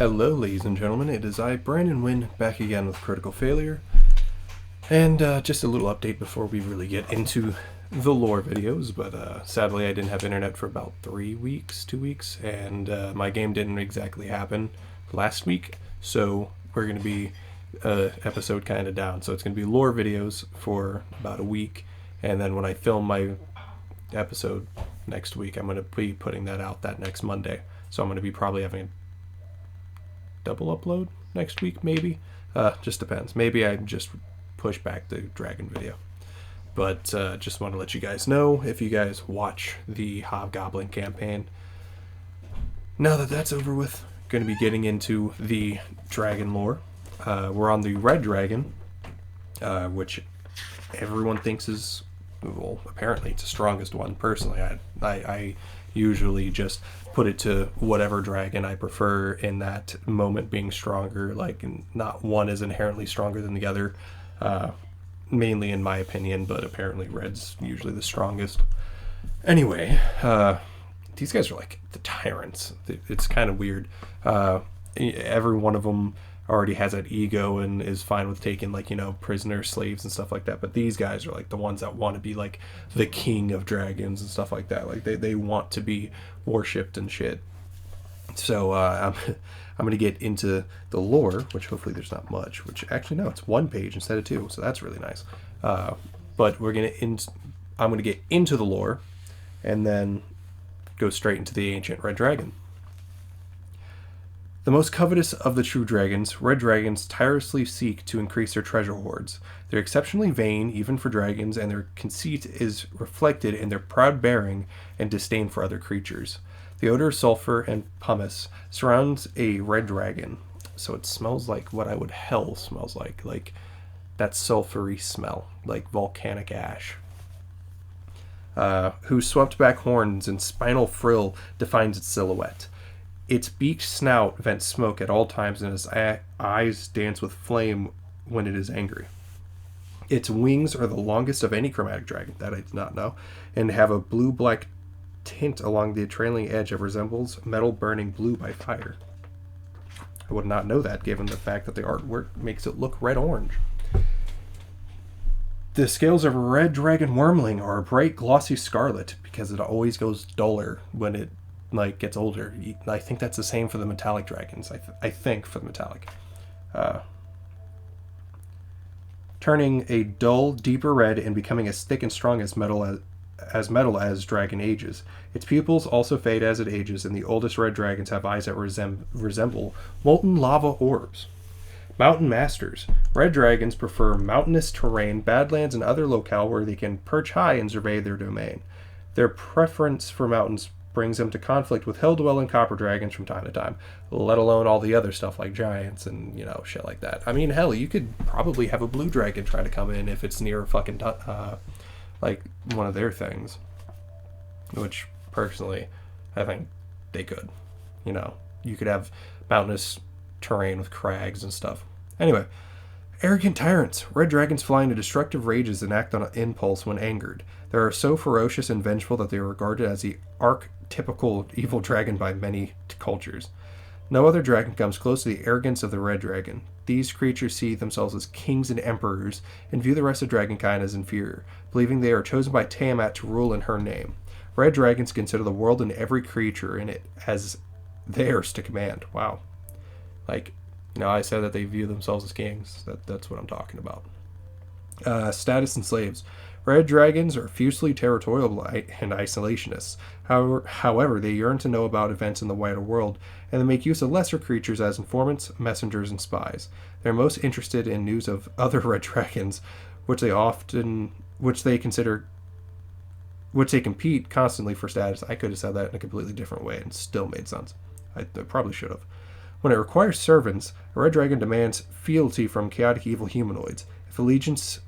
Hello, ladies and gentlemen. It is I, Brandon Wynn, back again with Critical Failure. And just a little update before we really get into the lore videos. But sadly, I didn't have internet for about 2 weeks, and my game didn't exactly happen last week. So we're going to be episode kind of down. So it's going to be lore videos for about a week. And then when I film my episode next week, I'm going to be putting that out that next Monday. So I'm going to be probably having a double upload next week, maybe. Just depends. Maybe I just push back the dragon video. But just want to let you guys know, if you guys watch the Hobgoblin campaign, now that that's over with, going to be getting into the dragon lore. We're on the red dragon, which everyone thinks is, well, apparently it's the strongest one. Personally, I usually just put it to whatever dragon I prefer in that moment being stronger. Like, not one is inherently stronger than the other, mainly in my opinion, but apparently red's usually the strongest. Anyway, these guys are like the tyrants. It's kind of weird. Every one of them already has that ego and is fine with taking, like, prisoners, slaves and stuff like that. But these guys are like the ones that want to be like the king of dragons and stuff like that. Like they want to be worshipped and shit. So I'm going to get into the lore, which hopefully there's not much, which actually no, it's 1 page instead of 2. So that's really nice. But I'm going to get into the lore and then go straight into the ancient red dragon. The most covetous of the true dragons, red dragons tirelessly seek to increase their treasure hoards. They're exceptionally vain, even for dragons, and their conceit is reflected in their proud bearing and disdain for other creatures. The odor of sulfur and pumice surrounds a red dragon, so it smells like what hell smells like that sulfury smell, like volcanic ash. Whose swept back horns and spinal frill defines its silhouette. Its beaked snout vents smoke at all times, and its eyes dance with flame when it is angry. Its wings are the longest of any chromatic dragon, that I did not know, and have a blue-black tint along the trailing edge that resembles metal burning blue by fire. I would not know that, given the fact that the artwork makes it look red-orange. The scales of a red dragon wormling are a bright, glossy scarlet, because it always goes duller when it gets older. I think that's the same for the metallic dragons. I think for the metallic. Turning a dull, deeper red and becoming as thick and strong as metal as dragon ages. Its pupils also fade as it ages, and the oldest red dragons have eyes that resemble molten lava orbs. Mountain masters. Red dragons prefer mountainous terrain, badlands, and other locale where they can perch high and survey their domain. Their preference for mountains brings them to conflict with hill-dwelling copper dragons from time to time, let alone all the other stuff like giants and, shit like that. I mean, hell, you could probably have a blue dragon try to come in if it's near fucking, one of their things. Which, personally, I think they could. You could have mountainous terrain with crags and stuff. Anyway, arrogant tyrants. Red dragons fly into destructive rages and act on impulse when angered. They are so ferocious and vengeful that they are regarded as the archetypical evil dragon by many cultures. No other dragon comes close to the arrogance of the red dragon. These creatures see themselves as kings and emperors and view the rest of dragonkind as inferior, believing they are chosen by Tiamat to rule in her name. Red dragons consider the world and every creature in it as theirs to command. Wow. I said that they view themselves as kings. That's what I'm talking about. Status and slaves. Red dragons are fiercely territorial and isolationists. However, they yearn to know about events in the wider world, and they make use of lesser creatures as informants, messengers, and spies. They're most interested in news of other red dragons, which they compete constantly for status. I could have said that in a completely different way and still made sense. I probably should have. When it requires servants, a red dragon demands fealty from chaotic evil humanoids. If allegiance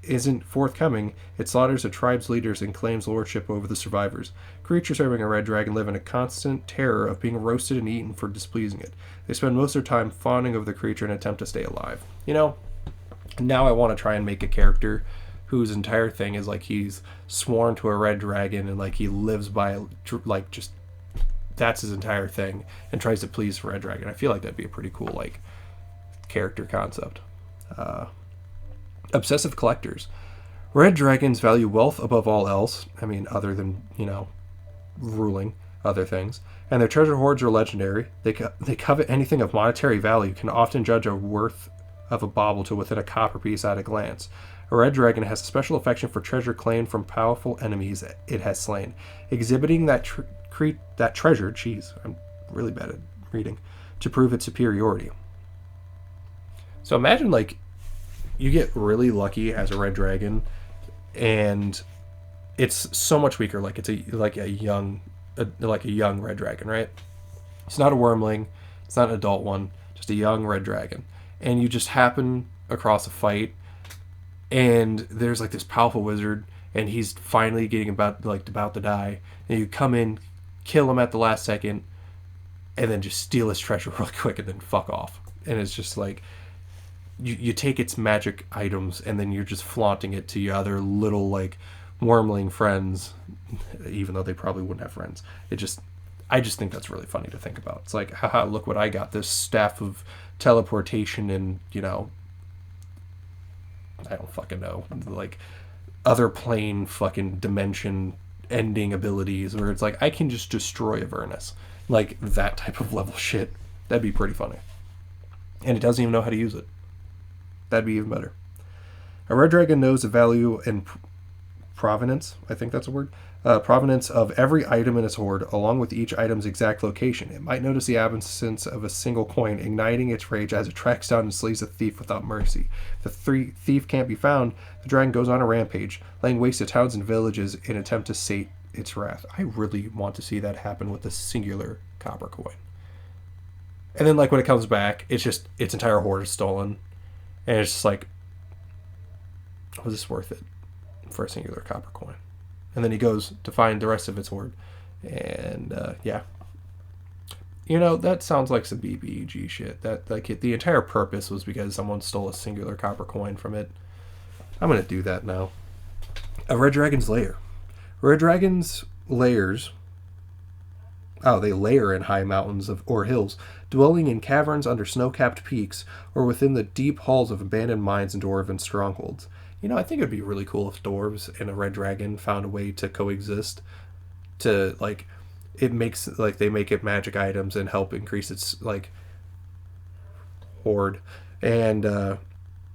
isn't forthcoming, it slaughters the tribe's leaders and claims lordship over the survivors. Creatures serving a red dragon live in a constant terror of being roasted and eaten for displeasing it. They spend most of their time fawning over the creature in an attempt to stay alive. Now I want to try and make a character whose entire thing is he's sworn to a red dragon and he lives by just that's his entire thing and tries to please Red Dragon. I feel like that'd be a pretty cool like character concept. Obsessive collectors. Red dragons value wealth above all else. I mean, other than, ruling other things. And their treasure hoards are legendary. They covet anything of monetary value, can often judge a worth of a bauble to within a copper piece at a glance. A red dragon has a special affection for treasure claimed from powerful enemies it has slain, exhibiting that treasure, I'm really bad at reading, to prove its superiority. So imagine, like, you get really lucky as a red dragon, and it's so much weaker. Like it's a young red dragon, right? It's not a wormling, it's not an adult one, just a young red dragon. And you just happen across a fight, and there's like this powerful wizard, and he's finally getting about to die, and you come in, kill him at the last second, and then just steal his treasure real quick, and then fuck off. And it's just like, you take its magic items, and then you're just flaunting it to your other little like wormling friends, even though they probably wouldn't have friends. I just think that's really funny to think about. It's like, haha, look what I got, this staff of teleportation and, I don't fucking know, like other plane fucking dimension ending abilities where it's like, I can just destroy Avernus. Like that type of level shit. That'd be pretty funny. And it doesn't even know how to use it. That'd be even better. A red dragon knows the value and provenance, I think that's a word, provenance of every item in its hoard, along with each item's exact location. It might notice the absence of a single coin, igniting its rage as it tracks down and slays a thief without mercy. If the thief can't be found, the dragon goes on a rampage, laying waste to towns and villages in an attempt to sate its wrath. I really want to see that happen with a singular copper coin. And then, like, when it comes back, it's just its entire hoard is stolen. And it's just like, was this worth it for a singular copper coin? And then he goes to find the rest of its hoard. And, yeah. That sounds like some BBEG shit. That, like, the entire purpose was because someone stole a singular copper coin from it. I'm going to do that now. A red dragon's lair. Red dragons' lairs... they lair in high mountains or hills, dwelling in caverns under snow-capped peaks, or within the deep halls of abandoned mines and dwarven strongholds. I think it would be really cool if dwarves and a red dragon found a way to coexist. To, like, it makes, like, they make it magic items and help increase its, like, hoard. And,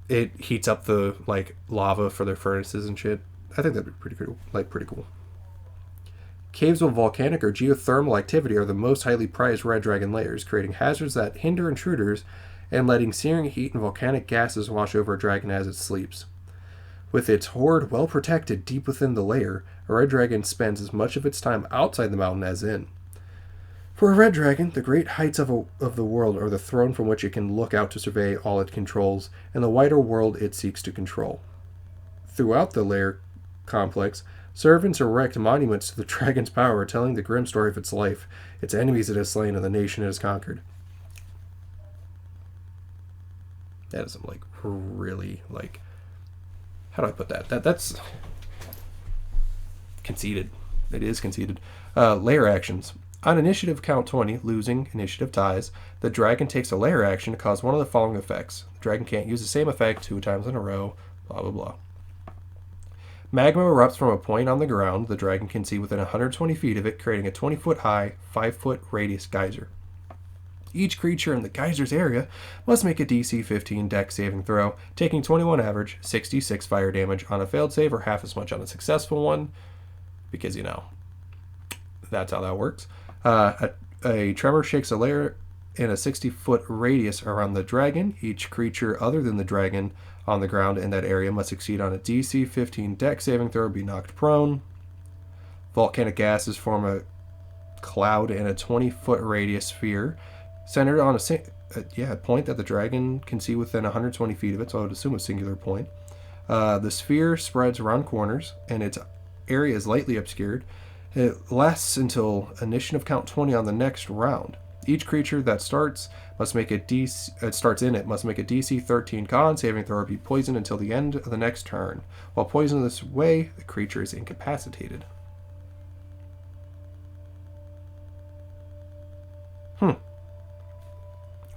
it heats up the, like, lava for their furnaces and shit. I think that'd be pretty cool. Caves with volcanic or geothermal activity are the most highly prized red dragon lairs, creating hazards that hinder intruders and letting searing heat and volcanic gases wash over a dragon as it sleeps. With its hoard well protected deep within the lair, a red dragon spends as much of its time outside the mountain as in. For a red dragon, the great heights of the world are the throne from which it can look out to survey all it controls, and the wider world it seeks to control. Throughout the lair complex, servants erect monuments to the dragon's power, telling the grim story of its life, its enemies it has slain, and the nation it has conquered. That is, like, really, like... How do I put that? That's... conceited. It is conceited. Lair actions. On initiative count 20, losing initiative ties, the dragon takes a lair action to cause one of the following effects. The dragon can't use the same effect 2 times in a row, blah, blah, blah. Magma erupts from a point on the ground the dragon can see within 120 feet of it, creating a 20-foot high, 5-foot radius geyser. Each creature in the geyser's area must make a DC 15 Dex saving throw, taking 21 average, 66 fire damage on a failed save, or half as much on a successful one, because, that's how that works. A tremor shakes a lair in a 60-foot radius around the dragon. Each creature other than the dragon on the ground in that area must succeed on a DC 15 Dex saving throw or be knocked prone. Volcanic gases form a cloud in a 20-foot radius sphere centered on a point that the dragon can see within 120 feet of it, so I would assume a singular point. The sphere spreads around corners, and its area is lightly obscured. It lasts until initiative count 20 on the next round. Each creature that starts must make a DC 13 con saving throw or be poisoned until the end of the next turn. While poisoned this way, the creature is incapacitated.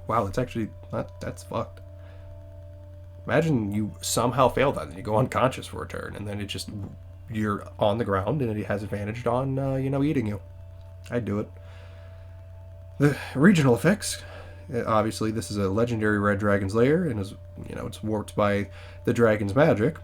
Wow, that's actually, that's fucked. Imagine you somehow fail that and you go unconscious for a turn, and then you're on the ground and it has advantage on, eating you. I'd do it. The regional effects. Obviously, this is a legendary red dragon's lair, and it's warped by the dragon's magic.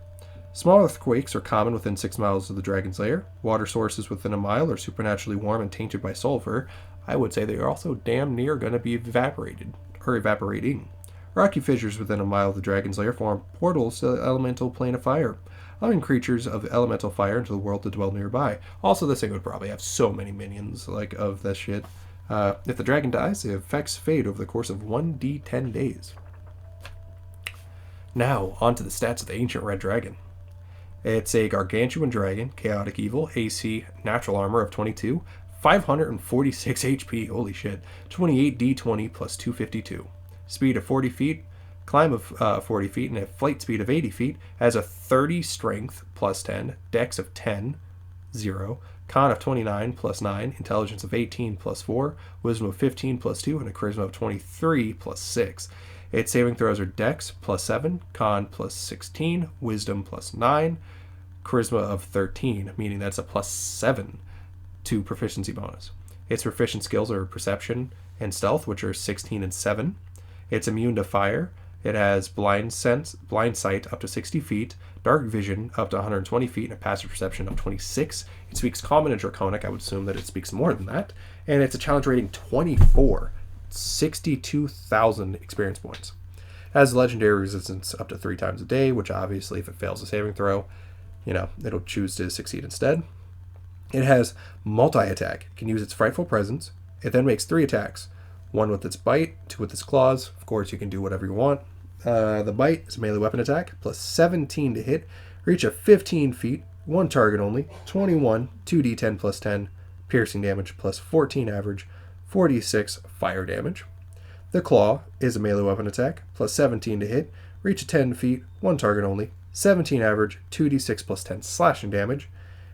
Small earthquakes are common within 6 miles of the dragon's lair. Water sources within a mile are supernaturally warm and tainted by sulfur. I would say they are also damn near going to be evaporating. Rocky fissures within a mile of the dragon's lair form portals to the elemental plane of fire, allowing creatures of elemental fire into the world to dwell nearby. Also, this thing would probably have so many minions of this shit. If the dragon dies, the effects fade over the course of 1d10 days. Now, on to the stats of the Ancient Red Dragon. It's a gargantuan dragon, chaotic evil, AC, natural armor of 22, 546 HP, holy shit, 28 d20 plus 252. Speed of 40 feet, climb of 40 feet, and a flight speed of 80 feet. Has a 30 strength plus 10, dex of 10, 0, con of 29 plus 9, intelligence of 18 plus 4, wisdom of 15 plus 2, and a charisma of 23 plus 6. Its saving throws are dex plus 7, con plus 16, wisdom plus 9, charisma of 13, meaning that's a plus 7 to proficiency bonus. Its proficient skills are perception and stealth, which are 16 and 7. It's immune to fire. It has blind sight up to 60 feet, dark vision up to 120 feet, and a passive perception of 26. It speaks Common and Draconic. I would assume that it speaks more than that. And it's a challenge rating 24, 62,000 experience points. It has legendary resistance up to 3 times a day, which obviously, if it fails a saving throw, it'll choose to succeed instead. It has multi-attack. It can use its Frightful Presence. It then makes 3 attacks. 1 with its bite, 2 with its claws. Of course, you can do whatever you want. The bite is a melee weapon attack, plus 17 to hit, reach of 15 feet, 1 target only, 21, 2d10 plus 10, piercing damage, plus 14 average, 46 fire damage. The claw is a melee weapon attack, plus 17 to hit, reach of 10 feet, 1 target only, 17 average, 2d6 plus 10 slashing damage.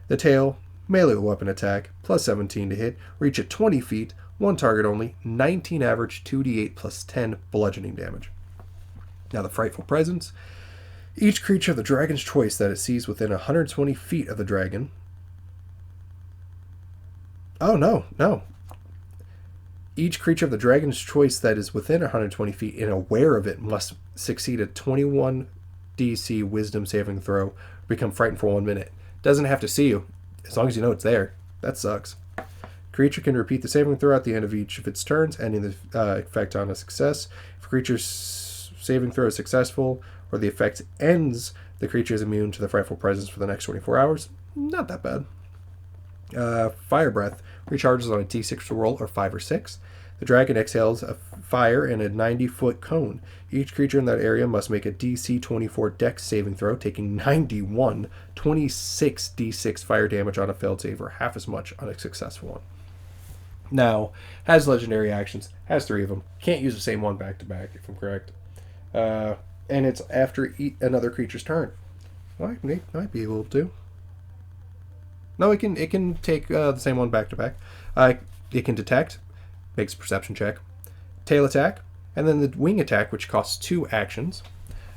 The tail, melee weapon attack, plus 17 to hit, reach of 20 feet, 1 target only, 19 average, 2d8 plus 10 bludgeoning damage. Now the Frightful Presence. Each creature of the dragon's choice that it sees within 120 feet of the dragon. Oh, no. Each creature of the dragon's choice that is within 120 feet and aware of it must succeed a 21 DC wisdom saving throw, become frightened for 1 minute. Doesn't have to see you, as long as you know it's there. That sucks. Creature can repeat the saving throw at the end of each of its turns, ending the effect on a success. If a creature's saving throw is successful, or the effect ends, the creature is immune to the Frightful Presence for the next 24 hours. Not that bad. Fire Breath recharges on a D6 roll, or 5 or 6. The dragon exhales a fire in a 90-foot cone. Each creature in that area must make a DC 24 Dex saving throw, taking 26 D6 fire damage on a failed save, or half as much on a successful one. Now, has legendary actions, has 3 of them. Can't use the same one back to back, if I'm correct. And it's after another creature's turn. Well, it might be able to. No, it can take the same one back to back. It can detect, makes a perception check, tail attack, and then the wing attack, which costs 2 actions.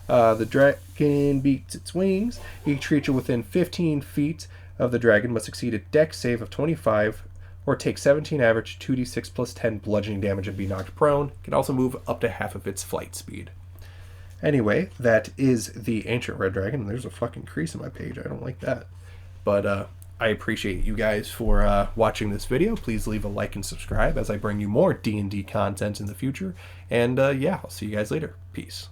The dragon beats its wings. Each creature within 15 feet of the dragon must succeed a Dex save of 25, or take 17 average 2d6 plus 10 bludgeoning damage and be knocked prone. It can also move up to half of its flight speed. Anyway, that is the Ancient Red Dragon. There's a fucking crease in my page. I don't like that. But I appreciate you guys for watching this video. Please leave a like and subscribe as I bring you more D&D content in the future. And yeah, I'll see you guys later. Peace.